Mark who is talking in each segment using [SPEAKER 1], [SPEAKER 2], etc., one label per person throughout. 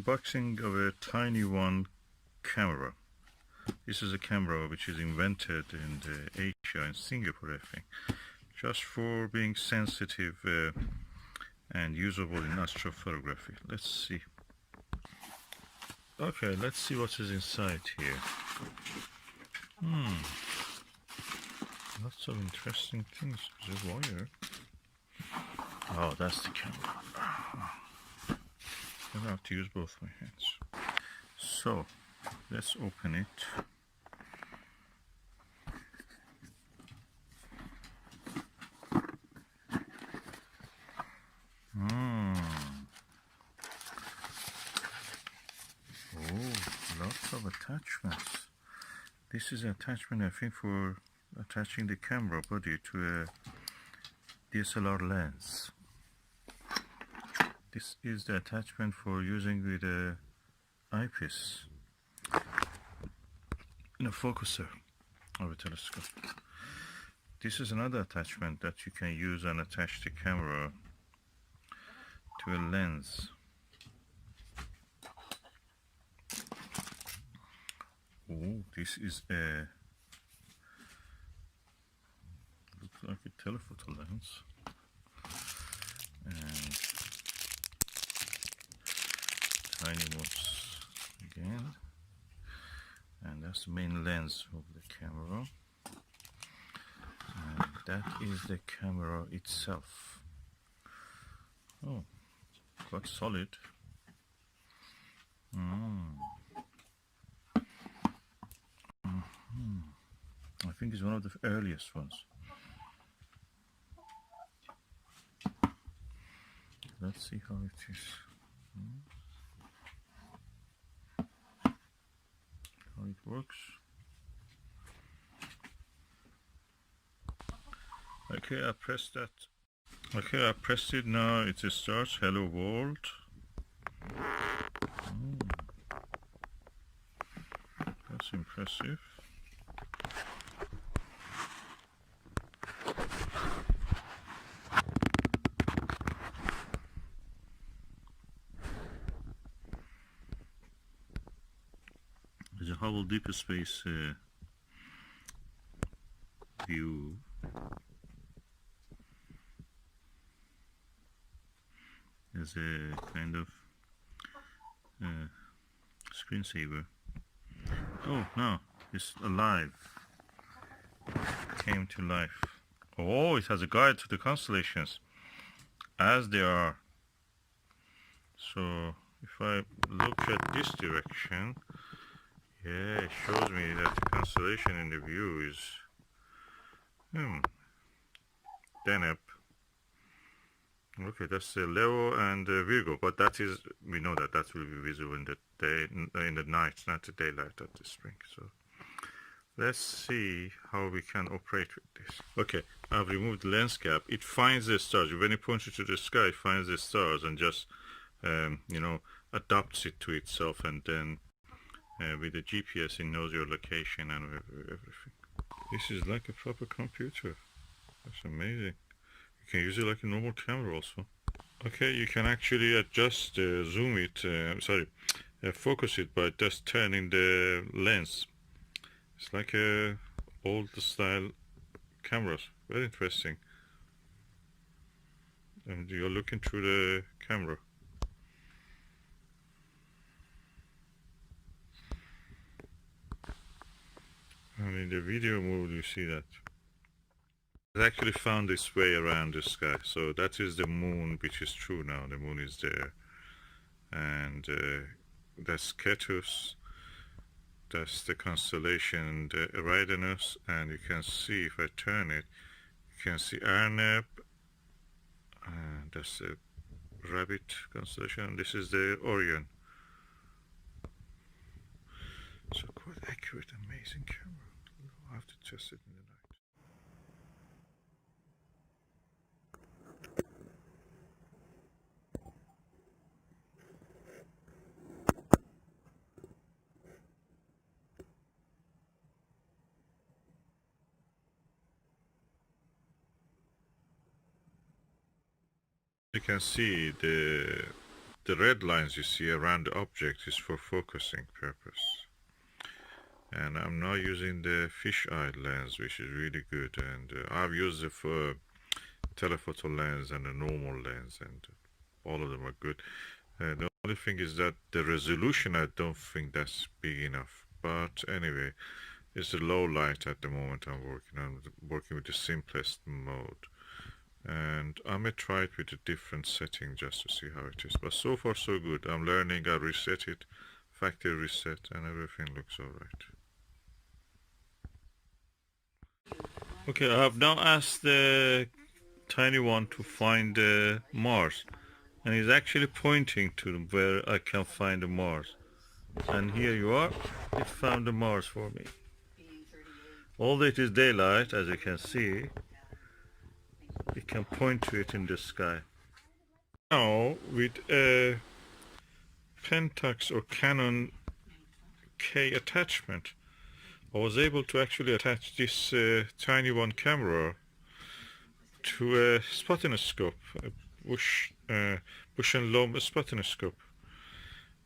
[SPEAKER 1] unboxing of a Tiny1 camera. This is a camera which is invented in Asia, in Singapore I think, just for being sensitive and usable in astrophotography. Let's see. Okay, let's see what is inside here. Lots of interesting things. There's a wire. Oh, that's the camera. I have to use both my hands. So, let's open it. Oh, lots of attachments. This is an attachment, I think, for attaching the camera body to a DSLR lens. This is the attachment for using with a eyepiece in a focuser of a telescope. This is another attachment that you can use and attach the camera to a lens. Oh, this is a, looks like a telephoto lens, and TinyMOS again, and that's the main lens of the camera, and that is the camera itself. Oh, quite solid. I think it's one of the earliest ones. Let's see how it is. How it works. Okay, I pressed that. Okay, I pressed it now. It starts. Hello world. That's impressive. There's a Hubble Deep Space view. There's a kind of screensaver. Oh no, it's alive. It came to life. Oh, it has a guide to the constellations as they are. So if I look at this direction, yeah, it shows me that the constellation in the view is Deneb. Okay, that's Leo and Virgo, but that is, we know that will be visible in the day, in the night, not the daylight of the spring. So let's see how we can operate with this. Okay, I've removed the lens cap. It finds the stars. When you point it to the sky, it finds the stars and just you know, adapts it to itself, and then with the GPS it knows your location and everything. This is like a proper computer. That's amazing. You can use it like a normal camera also. Okay, you can actually adjust zoom it, focus it by just turning the lens. It's like a old style cameras. Very interesting. And you're looking through the camera. And in the video mode you see that. It actually found its way around the sky. So that is the moon, which is true now. The moon is there. And that's Cetus. That's the constellation, the Eridanus. And you can see, if I turn it, you can see Arneb. That's the rabbit constellation. This is the Orion. So quite accurate, amazing camera. I'll have to test it in the night. You can see the the red lines you see around the object is for focusing purpose. And I'm now using the fisheye lens, which is really good, and I've used it for telephoto lens and a normal lens, and all of them are good. The only thing is that the resolution, I don't think that's big enough, but anyway, it's a low light at the moment I'm working with the simplest mode, and I may try it with a different setting just to see how it is, but so far so good. I'm learning. I reset it, factory reset, and everything looks alright. Okay, I have now asked the Tiny1 to find Mars, and he's actually pointing to where I can find the Mars. And here you are, it found the Mars for me. Although it is daylight, as you can see, it can point to it in the sky. Now, with a Pentax or Canon K attachment, I was able to actually attach this Tiny1 camera to a spottinoscope, a bush and loam spottinoscope.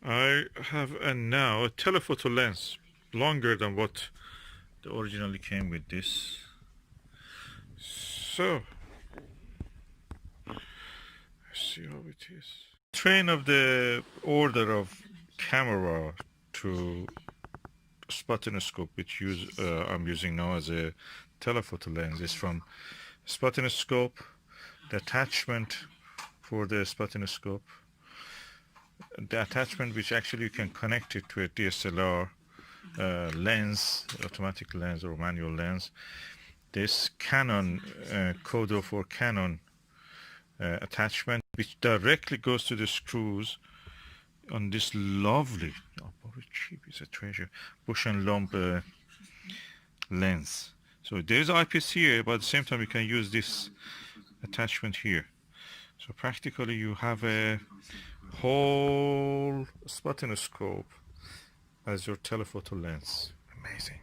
[SPEAKER 1] I have now a telephoto lens, longer than what originally came with this. So, let's see how it is. Train of the order of camera to spottinoscope, which I'm using now as a telephoto lens, is from spottinoscope, the attachment for the spottinoscope, the attachment which actually you can connect it to a DSLR lens, automatic lens or manual lens. This Canon Kodo for Canon attachment, which directly goes to the screws on this lovely, very cheap, it's a treasure, bush and lump lens. So there's eyepiece here, but at the same time you can use this attachment here. So practically you have a whole spottinoscope as your telephoto lens. Amazing.